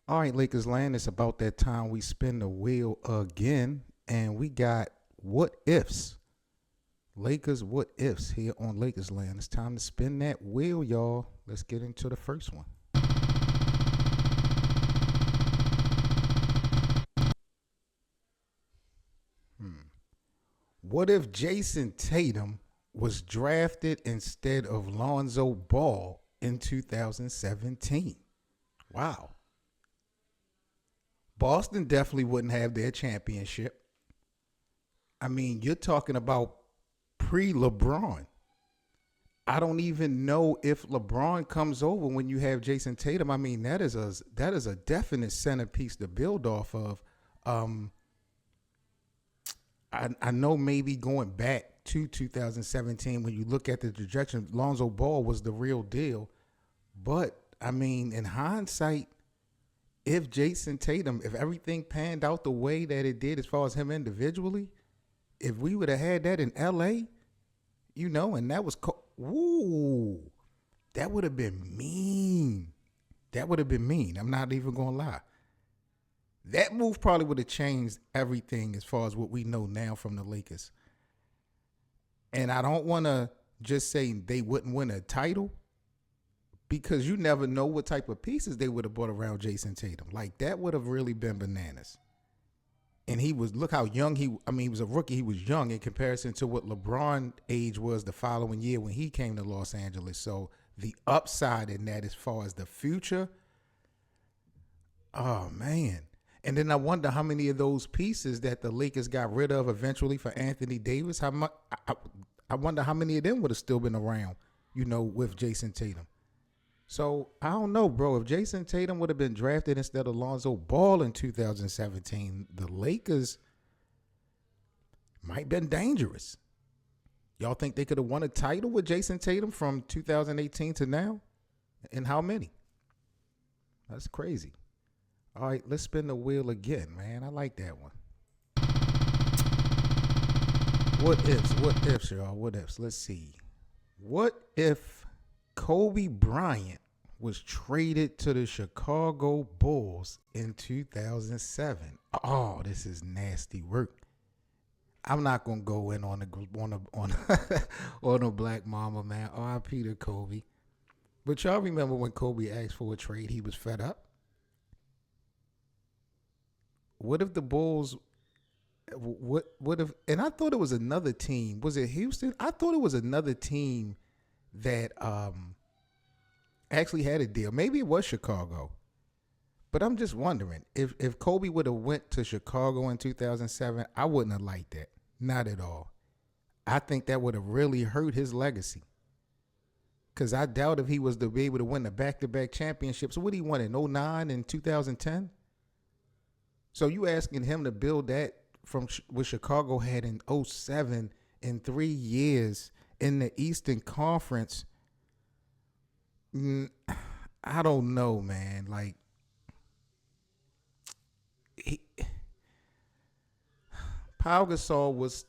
All right, Lakers land. It's about that time we spin the wheel again, and we got what ifs. Lakers what ifs here on Lakers land. It's time to spin that wheel, y'all. Let's get into the first one. What if Jason Tatum was drafted instead of Lonzo Ball in 2017? Wow. Boston definitely wouldn't have their championship. I mean, you're talking about pre LeBron. I don't even know if LeBron comes over when you have Jason Tatum. I mean, that is a definite centerpiece to build off of. Um, I know maybe going back to 2017 when you look at the trajectory, Lonzo Ball was the real deal. But I mean, in hindsight, if Jason Tatum, if everything panned out the way that it did as far as him individually, if we would have had that in LA, and that was woo, that would have been mean. That would have been mean. I'm not even gonna lie. That move probably would have changed everything as far as what we know now from the Lakers. And I don't want to just say they wouldn't win a title because you never know what type of pieces they would have brought around Jason Tatum. Like that would have really been bananas. And he was look how young he was a rookie. He was young in comparison to what LeBron age was the following year when he came to Los Angeles. So the upside in that as far as the future, oh man. And then I wonder how many of those pieces that the Lakers got rid of eventually for Anthony Davis, how much I wonder how many of them would have still been around, with Jason Tatum. So I don't know, bro. If Jason Tatum would have been drafted instead of Lonzo Ball in 2017, the Lakers might have been dangerous. Y'all think they could have won a title with Jason Tatum from 2018 to now? And how many? That's crazy. All right, let's spin the wheel again, man. I like that one. What ifs? What ifs, y'all? What ifs? Let's see. What if Kobe Bryant was traded to the Chicago Bulls in 2007? Oh, this is nasty work. I'm not gonna go in on on a black mama, man. R.I.P. to Kobe. But y'all remember when Kobe asked for a trade, he was fed up. What if the Bulls? What if? And I thought it was another team. Was it Houston? I thought it was another team that actually had a deal. Maybe it was Chicago. But I'm just wondering if Kobe would have went to Chicago in 2007, I wouldn't have liked that. Not at all. I think that would have really hurt his legacy. Because I doubt if he was to be able to win the back-to-back championships. What he won in '09 and 2010? So you asking him to build that from what Chicago had in '07 in 3 years in the Eastern Conference? I don't know, man. Like, he, Pau Gasol was.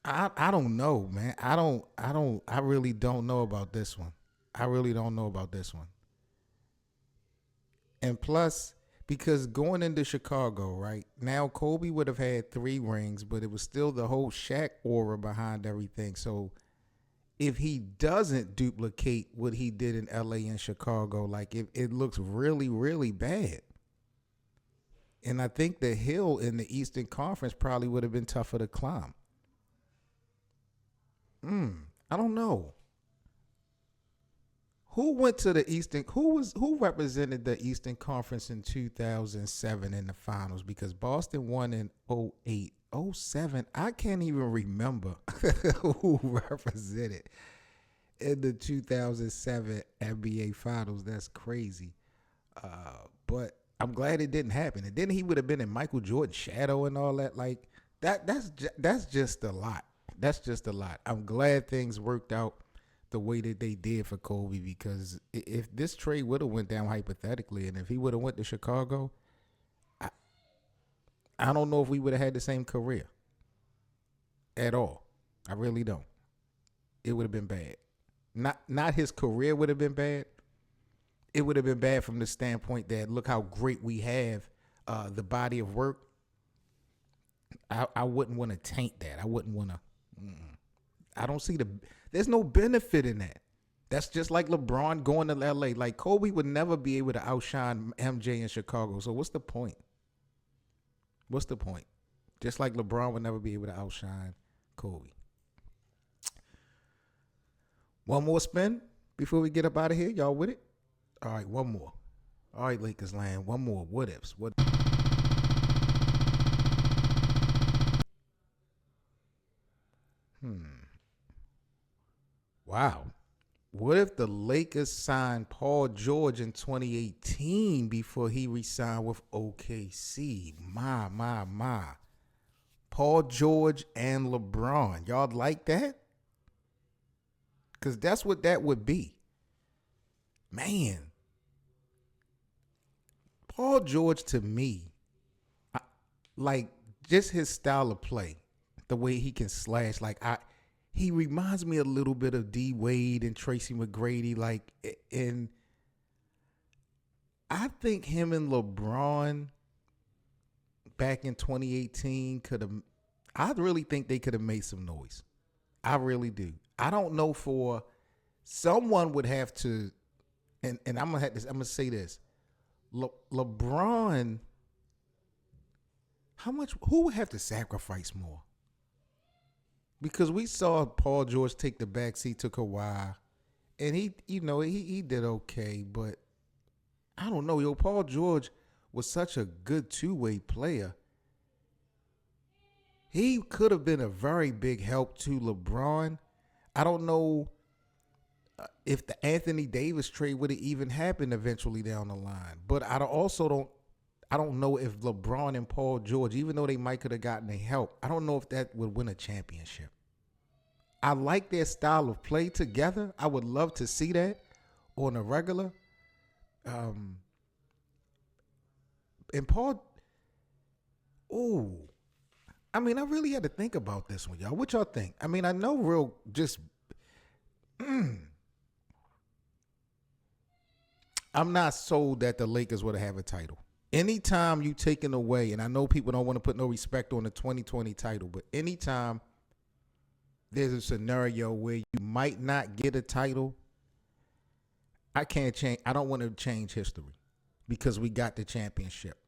I don't know, man. I really don't know about this one. I really don't know about this one. And plus, because going into Chicago, right now, Kobe would have had 3 rings, but it was still the whole Shaq aura behind everything. So if he doesn't duplicate what he did in LA and Chicago, like it looks really, really bad. And I think the hill in the Eastern Conference probably would have been tougher to climb. I don't know. Who went to the Eastern? Who represented the Eastern Conference in 2007 in the finals? Because Boston won in '08, '07. I can't even remember who represented in the 2007 NBA Finals. That's crazy. But I'm glad it didn't happen. And then he would have been in Michael Jordan's shadow and all that. Like that. That's just a lot. That's just a lot. I'm glad things worked out the way that they did for Kobe because if this trade would have went down hypothetically, and if he would have went to Chicago, I, I don't know if we would have had the same career at all. I really don't. It would have been bad. Not his career would have been bad. it would have been bad from the standpoint that look how great we have the body of work. I wouldn't want to taint that. I wouldn't want to. I don't see there's no benefit in that. That's just like LeBron going to LA. Like Kobe would never be able to outshine MJ in Chicago. So what's the point? What's the point? Just like LeBron would never be able to outshine Kobe. One more spin before we get up out of here. Y'all with it? All right, one more. All right, Lakers land. One more. What ifs? What? Wow. What if the Lakers signed Paul George in 2018 before he re-signed with OKC? My. Paul George and LeBron. Y'all like that? Because that's what that would be. Man. Paul George, to me, like just his style of play, the way he can slash, he reminds me a little bit of D Wade and Tracy McGrady, and I think him and LeBron back in 2018 I really think they could have made some noise. I really do. I don't know, for someone would have to, and I'm gonna say this. LeBron, who would have to sacrifice more? Because we saw Paul George take the backseat to Kawhi, and he did okay, but I don't know, Paul George was such a good two-way player. He could have been a very big help to LeBron. I don't know if the Anthony Davis trade would have even happened eventually down the line, but I don't know if LeBron and Paul George, even though they might could have gotten the help, I don't know if that would win a championship. I like their style of play together. I would love to see that on a regular. And Paul, I really had to think about this one, y'all. What y'all think? I know I'm not sold that the Lakers would have a title. Anytime you taking away, and I know people don't want to put no respect on the 2020 title, but anytime there's a scenario where you might not get a title, I can't change. I don't want to change history because we got the championship.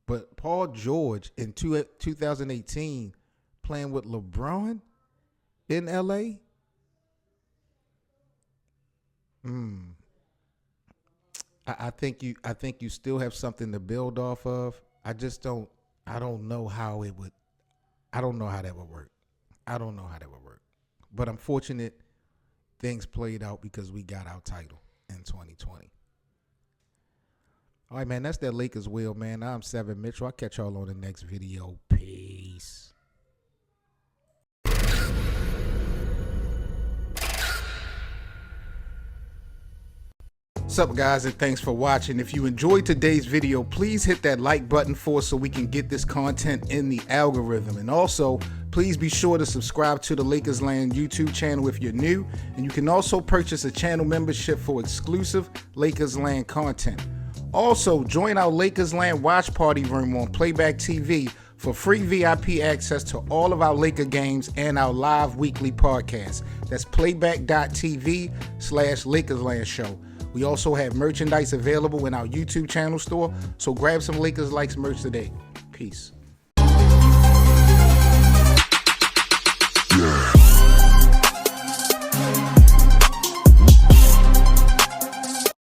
But Paul George in 2018 playing with LeBron in LA, I think you still have something to build off of. I don't know how that would work. But I'm fortunate things played out because we got our title in 2020. All right, man, that's that Lakers wheel, man. I'm Seven Mitchell. I'll catch y'all on the next video. Peace. What's up, guys, and thanks for watching. If you enjoyed today's video, please hit that like button for us so we can get this content in the algorithm. And also, please be sure to subscribe to the Lakers Land YouTube channel if you're new. And you can also purchase a channel membership for exclusive Lakers Land content. Also, join our Lakers Land watch party room on Playback TV for free VIP access to all of our Laker games and our live weekly podcast. That's playback.tv/LakersLand Show. We also have merchandise available in our YouTube channel store, so grab some Lakers Likes merch today. Peace.